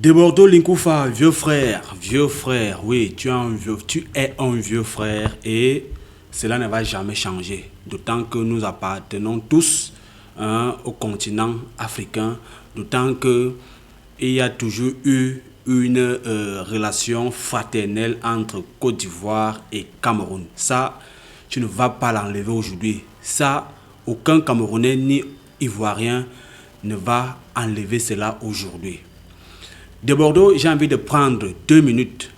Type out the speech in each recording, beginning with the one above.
De Bordeaux, Linkoufa, vieux frère, oui, tu es un vieux frère et cela ne va jamais changer. D'autant que nous appartenons tous au continent africain, d'autant que il y a toujours eu une relation fraternelle entre Côte d'Ivoire et Cameroun. Ça, tu ne vas pas l'enlever aujourd'hui. Ça, aucun Camerounais ni Ivoirien ne va enlever cela aujourd'hui. De Bordeaux, j'ai envie de prendre 2 minutes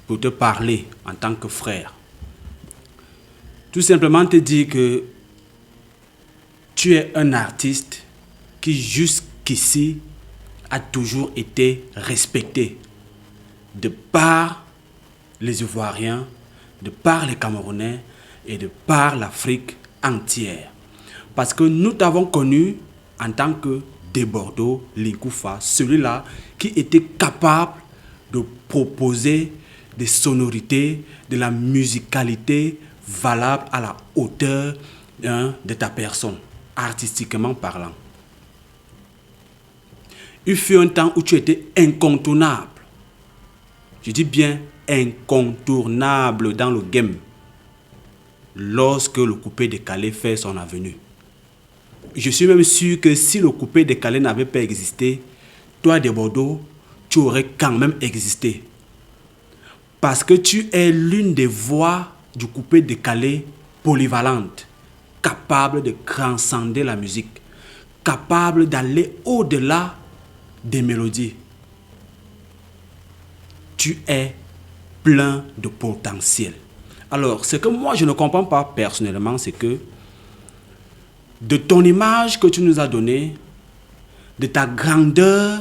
pour te parler en tant que frère. Tout simplement te dire que tu es un artiste qui jusqu'ici a toujours été respecté de par les Ivoiriens, de par les Camerounais et de par l'Afrique entière. Parce que nous t'avons connu en tant que De Bordeaux, Linkoufa, celui-là qui était capable de proposer des sonorités, de la musicalité valable à la hauteur de ta personne, artistiquement parlant. Il fut un temps où tu étais incontournable. Je dis bien incontournable dans le game. Lorsque le coupé décalé fait son avenue. Je suis même sûr que si le coupé décalé n'avait pas existé, toi de Bordeaux, tu aurais quand même existé. Parce que tu es l'une des voix du coupé décalé polyvalente, capable de transcender la musique, capable d'aller au-delà des mélodies. Tu es plein de potentiel. Alors, ce que moi je ne comprends pas personnellement, c'est que de ton image que tu nous as donnée, de ta grandeur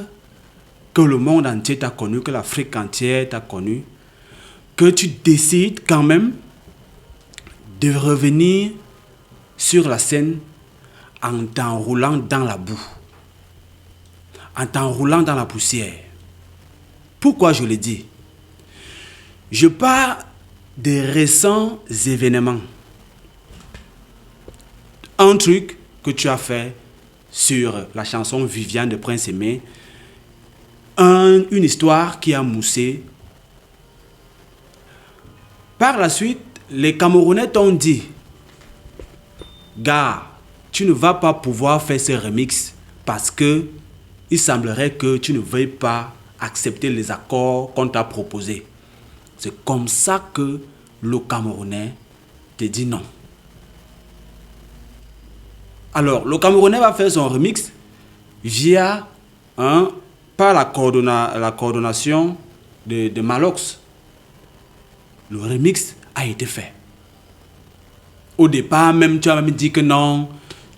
que le monde entier t'a connu, que l'Afrique entière t'a connu, que tu décides quand même de revenir sur la scène en t'enroulant dans la boue, en t'enroulant dans la poussière. Pourquoi je le dis? Je parle des récents événements. Un truc que tu as fait sur la chanson Viviane de Prince Aimé, une histoire qui a moussé. Par la suite, les Camerounais t'ont dit, gars, tu ne vas pas pouvoir faire ce remix parce que il semblerait que tu ne veuilles pas accepter les accords qu'on t'a proposés. C'est comme ça que le Camerounais te dit non. Alors, le Camerounais va faire son remix via, par la coordination de Malox. Le remix a été fait. Au départ, même tu as même dit que non,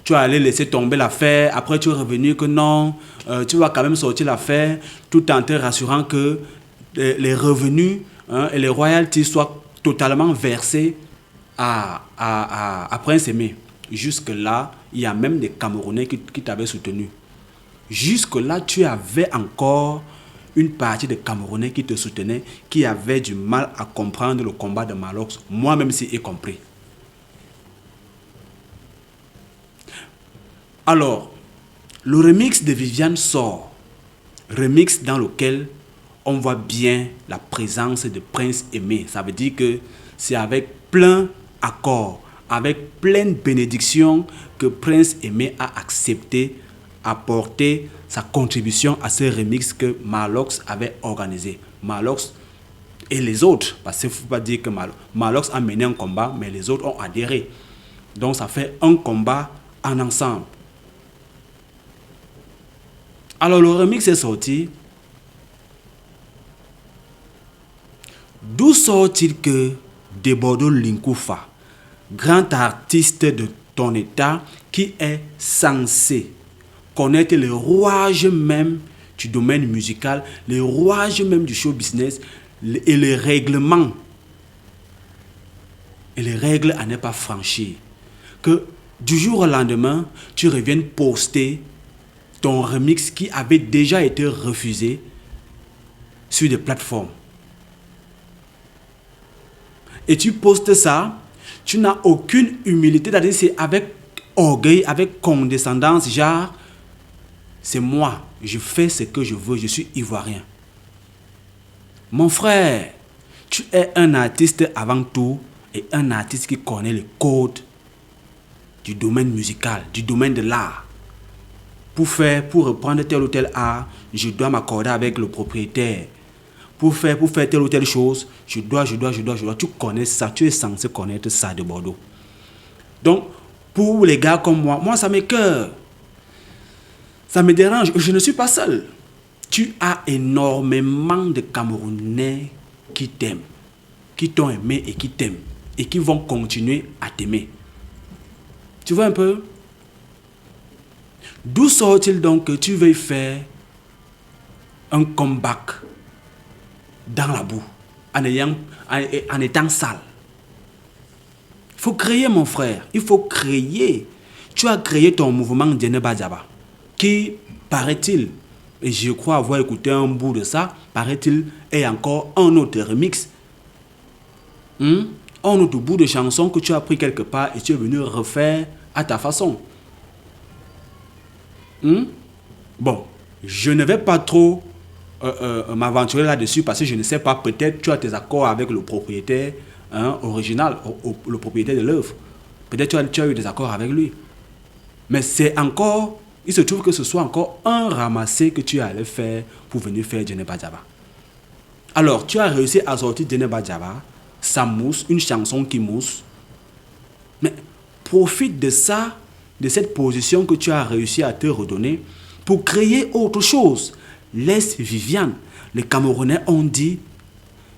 tu allais laisser tomber l'affaire. Après, tu es revenu que non, tu vas quand même sortir l'affaire, tout en te rassurant que les revenus et les royalties soient totalement versés à Prince Aimé. Jusque-là, il y a même des Camerounais qui t'avaient soutenu. Jusque-là, tu avais encore une partie des Camerounais qui te soutenaient, qui avaient du mal à comprendre le combat de Malox. Moi-même, si y compris. Alors, le remix de Viviane sort. Remix dans lequel on voit bien la présence de Prince Aimé. Ça veut dire que c'est avec plein accord, avec pleine bénédiction que Prince Aimé a accepté apporter sa contribution à ce remix que Malox avait organisé. Malox et les autres, parce qu'il ne faut pas dire que Malox a mené un combat, mais les autres ont adhéré. Donc ça fait un combat en ensemble. Alors le remix est sorti. D'où sort-il que De Bordeaux Linkoufa, grand artiste de ton état, qui est censé connaître les rouages même du domaine musical, les rouages même du show business et les règlements et les règles à ne pas franchir, que du jour au lendemain, tu reviennes poster ton remix qui avait déjà été refusé sur des plateformes. Et tu postes ça, tu n'as aucune humilité, c'est-à-dire c'est avec orgueil, avec condescendance, genre, c'est moi, je fais ce que je veux, je suis ivoirien. Mon frère, tu es un artiste avant tout et un artiste qui connaît les codes du domaine musical, du domaine de l'art. Pour reprendre tel ou tel art, je dois m'accorder avec le propriétaire. Pour faire telle ou telle chose, je dois. Tu connais ça, tu es censé connaître ça de Bordeaux. Donc, pour les gars comme moi ça m'écoeure. Ça me dérange. Je ne suis pas seul. Tu as énormément de Camerounais qui t'aiment, qui t'ont aimé et qui t'aiment, et qui vont continuer à t'aimer. Tu vois un peu? D'où sort-il donc que tu veuilles faire un comeback dans la boue, en étant sale? Il faut créer, mon frère. Il faut créer. Tu as créé ton mouvement Djeneba Diaba, qui, paraît-il, et je crois avoir écouté un bout de ça, paraît-il, est encore un autre remix. Un autre bout de chanson que tu as pris quelque part et tu es venu refaire à ta façon. Bon, je ne vais pas trop m'aventurer là-dessus parce que je ne sais pas, peut-être tu as tes accords avec le propriétaire original, le propriétaire de l'œuvre. Peut-être tu as eu des accords avec lui. Mais c'est encore, il se trouve que ce soit encore un ramassé que tu allais faire pour venir faire Djeneba Diaba. Alors, tu as réussi à sortir Djeneba Diaba, ça mousse, une chanson qui mousse. Mais profite de ça, de cette position que tu as réussi à te redonner pour créer autre chose. Laisse Viviane. Les Camerounais ont dit,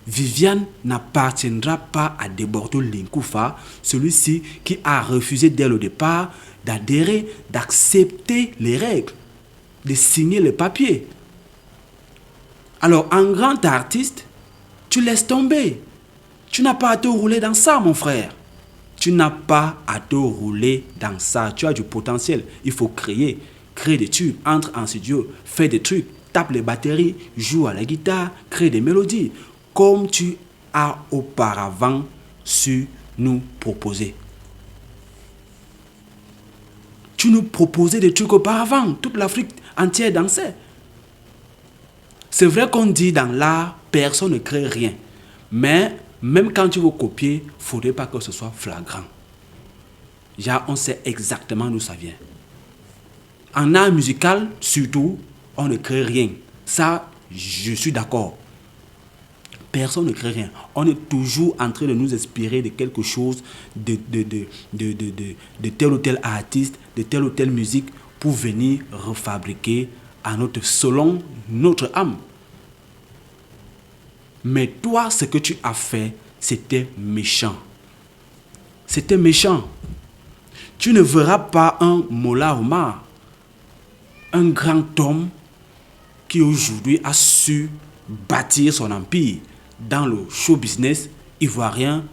Viviane n'appartiendra pas à Debordo Linkoufa, celui-ci qui a refusé dès le départ d'adhérer, d'accepter les règles, de signer les papiers. Alors, en grand artiste, tu laisses tomber. Tu n'as pas à te rouler dans ça, mon frère. Tu n'as pas à te rouler dans ça. Tu as du potentiel. Il faut créer. Créer des tubes. Entre en studio. Fais des trucs. Tape les batteries. Joue à la guitare. Crée des mélodies. Comme tu as auparavant su nous proposer. Tu nous proposais des trucs auparavant. Toute l'Afrique entière dansait. C'est vrai qu'on dit dans l'art, personne ne crée rien. Mais même quand tu veux copier, il ne faudrait pas que ce soit flagrant. Genre, on sait exactement d'où ça vient. En art musical, surtout, on ne crée rien. Ça, je suis d'accord. Personne ne crée rien. On est toujours en train de nous inspirer de quelque chose, de tel ou tel artiste, de telle ou telle musique, pour venir refabriquer selon notre âme. Mais toi, ce que tu as fait, c'était méchant. C'était méchant. Tu ne verras pas un Mola Omar, un grand homme qui aujourd'hui a su bâtir son empire dans le show business ivoirien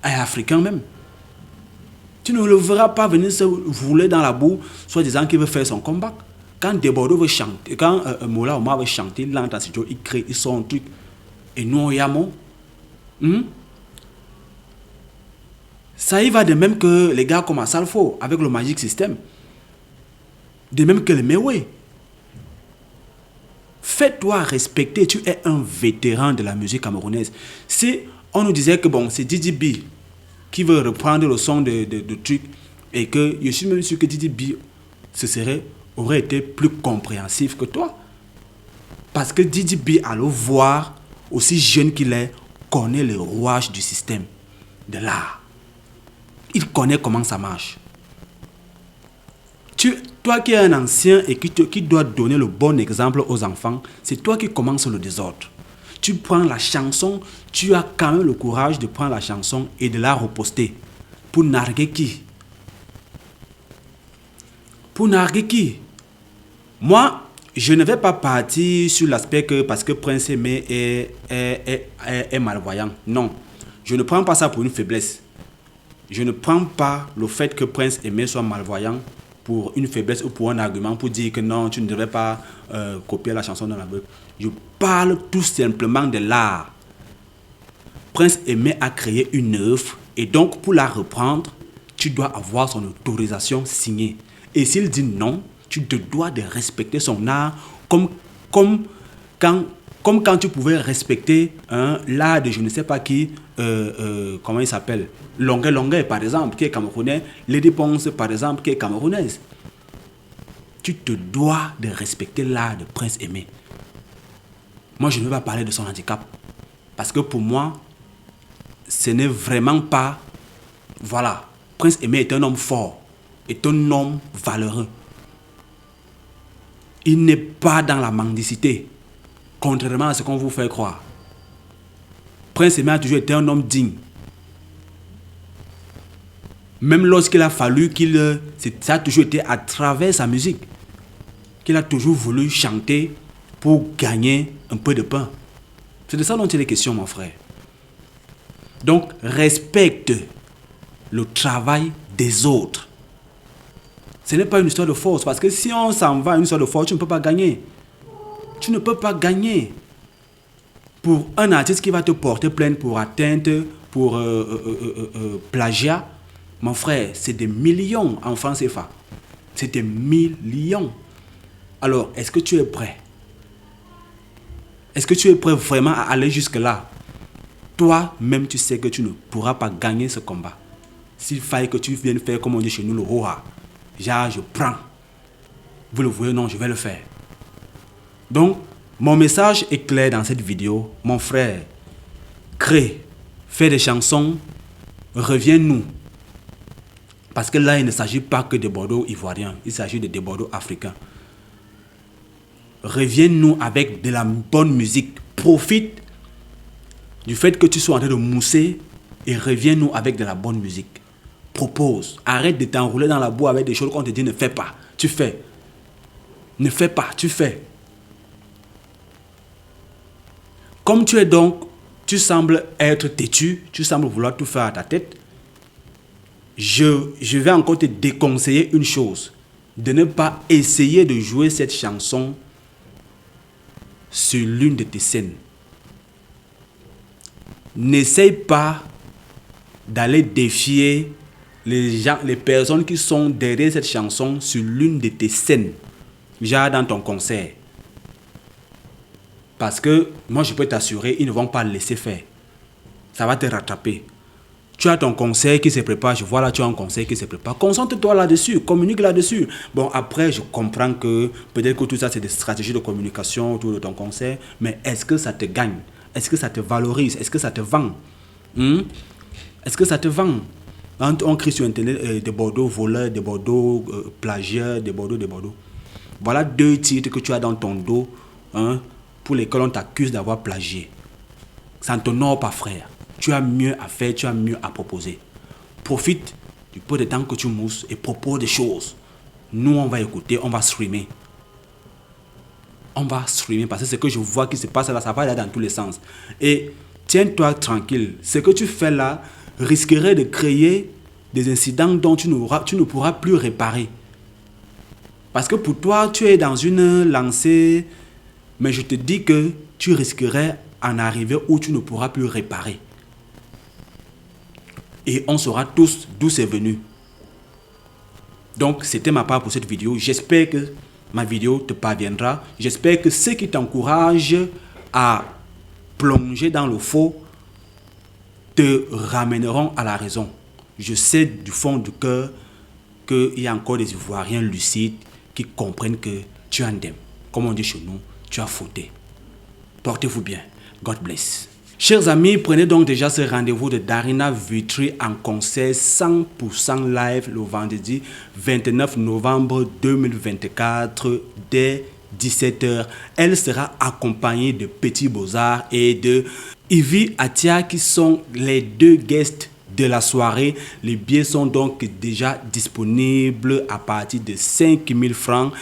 et africain même. Tu ne le verras pas venir se rouler dans la boue, soit disant qu'il veut faire son comeback. Quand Debordo veut chanter, quand Mola Omar veut chanter, il entre en studio, il crée, il sort un truc. Et nous, Yamo, ça y va de même que les gars comme Salfo, avec le Magic System. De même que le Mewe. Fais-toi respecter, tu es un vétéran de la musique camerounaise. Si on nous disait que bon, c'est Didi B qui veut reprendre le son de truc, et que je suis même sûr que Didi B aurait été plus compréhensif que toi. Parce que Didi B, à le voir, aussi jeune qu'il est, connaît les rouages du système de l'art. Il connaît comment ça marche. Toi qui es un ancien et qui dois donner le bon exemple aux enfants, c'est toi qui commences le désordre. Tu prends la chanson, tu as quand même le courage de prendre la chanson et de la reposter. Pour narguer qui? Pour narguer qui? Moi, je ne vais pas partir sur l'aspect que parce que Prince Aimé est malvoyant. Non, je ne prends pas ça pour une faiblesse. Je ne prends pas le fait que Prince Aimé soit malvoyant pour une faiblesse ou pour un argument pour dire que non, tu ne devrais pas copier la chanson dans la boucle. Je parle tout simplement de l'art. Prince Aimé a créé une œuvre et donc pour la reprendre, tu dois avoir son autorisation signée. Et s'il dit non, tu te dois de respecter son art comme Comme quand tu pouvais respecter l'art de je ne sais pas qui, comment il s'appelle, Longuet Longuet par exemple, qui est camerounais, Lady Ponce par exemple, qui est camerounaise. Tu te dois de respecter l'art de Prince Aimé. Moi, je ne veux pas parler de son handicap. Parce que pour moi, ce n'est vraiment pas... Voilà. Prince Aimé est un homme fort, est un homme valeureux. Il n'est pas dans la mendicité, contrairement à ce qu'on vous fait croire. Prince Aimé a toujours été un homme digne. Même lorsqu'il a fallu ça a toujours été à travers sa musique qu'il a toujours voulu chanter pour gagner un peu de pain. C'est de ça dont il est question, mon frère. Donc, respecte le travail des autres. Ce n'est pas une histoire de force, parce que si on s'en va à une histoire de force, tu ne peux pas gagner. Tu ne peux pas gagner. Pour un artiste qui va te porter plainte pour atteinte, pour plagiat, mon frère, c'est des millions en francs CFA. C'est des millions. Alors, est-ce que tu es prêt? Est-ce que tu es prêt vraiment à aller jusque-là? Toi-même, tu sais que tu ne pourras pas gagner ce combat. S'il faille que tu viennes faire, comme on dit chez nous, le roha. Genre, je prends. Vous le voyez, non, je vais le faire. Donc, mon message est clair dans cette vidéo. Mon frère, crée, fais des chansons, reviens-nous. Parce que là, il ne s'agit pas que de Bordeaux ivoiriens, il s'agit de Bordeaux africains. Reviens-nous avec de la bonne musique. Profite du fait que tu sois en train de mousser et reviens-nous avec de la bonne musique. Propose. Arrête de t'enrouler dans la boue avec des choses qu'on te dit ne fais pas. Tu fais. Ne fais pas, tu fais. Comme tu es donc, tu sembles être têtu, tu sembles vouloir tout faire à ta tête. Je vais encore te déconseiller une chose. De ne pas essayer de jouer cette chanson sur l'une de tes scènes. N'essaye pas d'aller défier les personnes qui sont derrière cette chanson sur l'une de tes scènes, genre dans ton concert. Parce que moi je peux t'assurer, ils ne vont pas le laisser faire. Ça va te rattraper. Tu as ton concert qui se prépare, je vois là, tu as un concert qui se prépare. Concentre-toi là-dessus, communique là-dessus. Bon, après, je comprends que peut-être que tout ça, c'est des stratégies de communication autour de ton concert, mais est-ce que ça te gagne? Est-ce que ça te valorise? Est-ce que ça te vend? Est-ce que ça te vend? On crie sur Internet de Bordeaux voleurs, de Bordeaux plagieurs, de Bordeaux. Voilà 2 titres que tu as dans ton dos pour lesquels on t'accuse d'avoir plagié. Ça ne t'honore pas, frère. Tu as mieux à faire, tu as mieux à proposer. Profite du peu de temps que tu mousses et propose des choses. Nous, on va écouter, on va streamer. On va streamer parce que ce que je vois qui se passe là, ça va aller dans tous les sens. Et tiens-toi tranquille. Ce que tu fais là risquerait de créer des incidents dont tu ne pourras plus réparer. Parce que pour toi, tu es dans une lancée, mais je te dis que tu risquerais en arriver où tu ne pourras plus réparer. Et on saura tous d'où c'est venu. Donc, c'était ma part pour cette vidéo. J'espère que ma vidéo te parviendra. J'espère que ceux qui t'encouragent à plonger dans le faux te ramèneront à la raison. Je sais du fond du cœur qu'il y a encore des Ivoiriens lucides qui comprennent que tu es indemne. Comme on dit chez nous, tu as fauté. Portez-vous bien. God bless. Chers amis, prenez donc déjà ce rendez-vous de Darina Vitry en concert 100% live le vendredi 29 novembre 2024 dès 17h. Elle sera accompagnée de Petit Beaux-Arts et de Ivy Atia qui sont les 2 guests de la soirée. Les billets sont donc déjà disponibles à partir de 5 000 francs.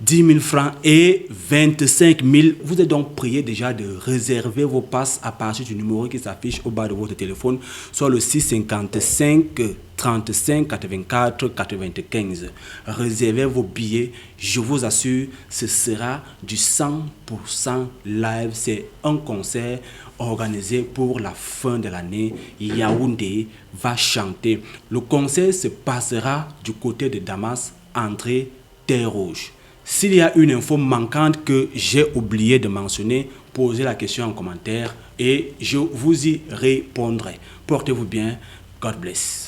10 000 francs et 25 000. Vous êtes donc prié déjà de réserver vos passes à partir du numéro qui s'affiche au bas de votre téléphone, soit le 655 35 84 95. Réservez vos billets. Je vous assure, ce sera du 100% live. C'est un concert organisé pour la fin de l'année. Yaoundé va chanter. Le concert se passera du côté de Damas, entrée Terre Rouge. S'il y a une info manquante que j'ai oublié de mentionner, posez la question en commentaire et je vous y répondrai. Portez-vous bien. God bless.